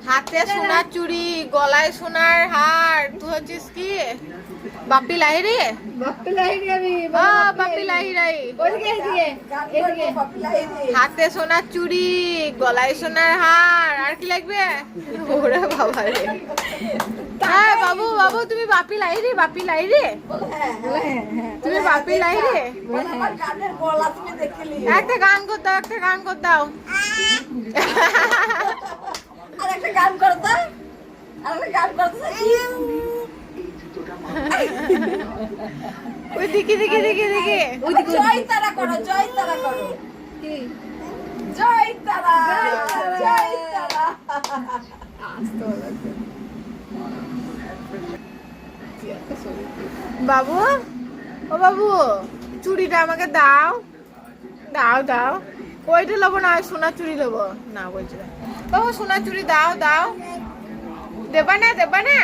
হাতে সোনার চুড়ি, গলায় সোনার হার, তুই হচ্ছিস কি বাপি লাহিরি? বাপি লাহিরাই। হাতে সোনার চুড়ি, গলায় সোনার হার, আর কি লাগবে? ওরে বাবা রে। হ্যাঁ বাবু, বাবু তুমি বাপি লাহিরি? বাপি লাহিরি? তুমি বাপি লাহিরি? একটা গান করতে দাও, একটা গান করতে দাও। আরেকটা গান করতে, আরেকটা গান করতে। ওই দেখি দেখি দেখি দেখি জয় তারা করো, জয় তারা করো। জয় তারা, জয় তারা। বাবু, ও বাবু চুড়িটা আমাকে দাও, দাও দাও। ওইটা নেবো না, সোনার চুড়ি নেবো না বলছি। বাবু সোনার চুড়ি দাও, দাও। দেবা না, দেবা না?